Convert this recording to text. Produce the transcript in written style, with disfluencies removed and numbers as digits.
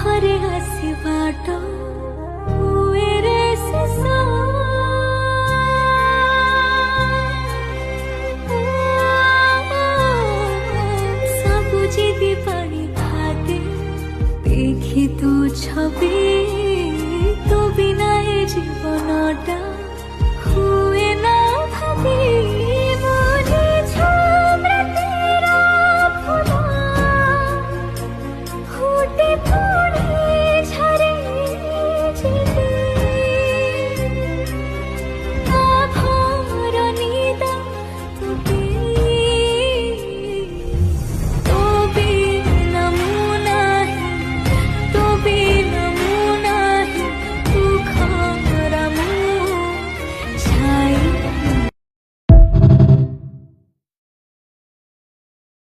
ଘରେ ଆସିବାଟ ହୁଏରେ ଶେଷ। ସବୁ ଜିଦି ପାଣି ଭାତେ দেখি তো ছবি তো বিনা এ জীবনটা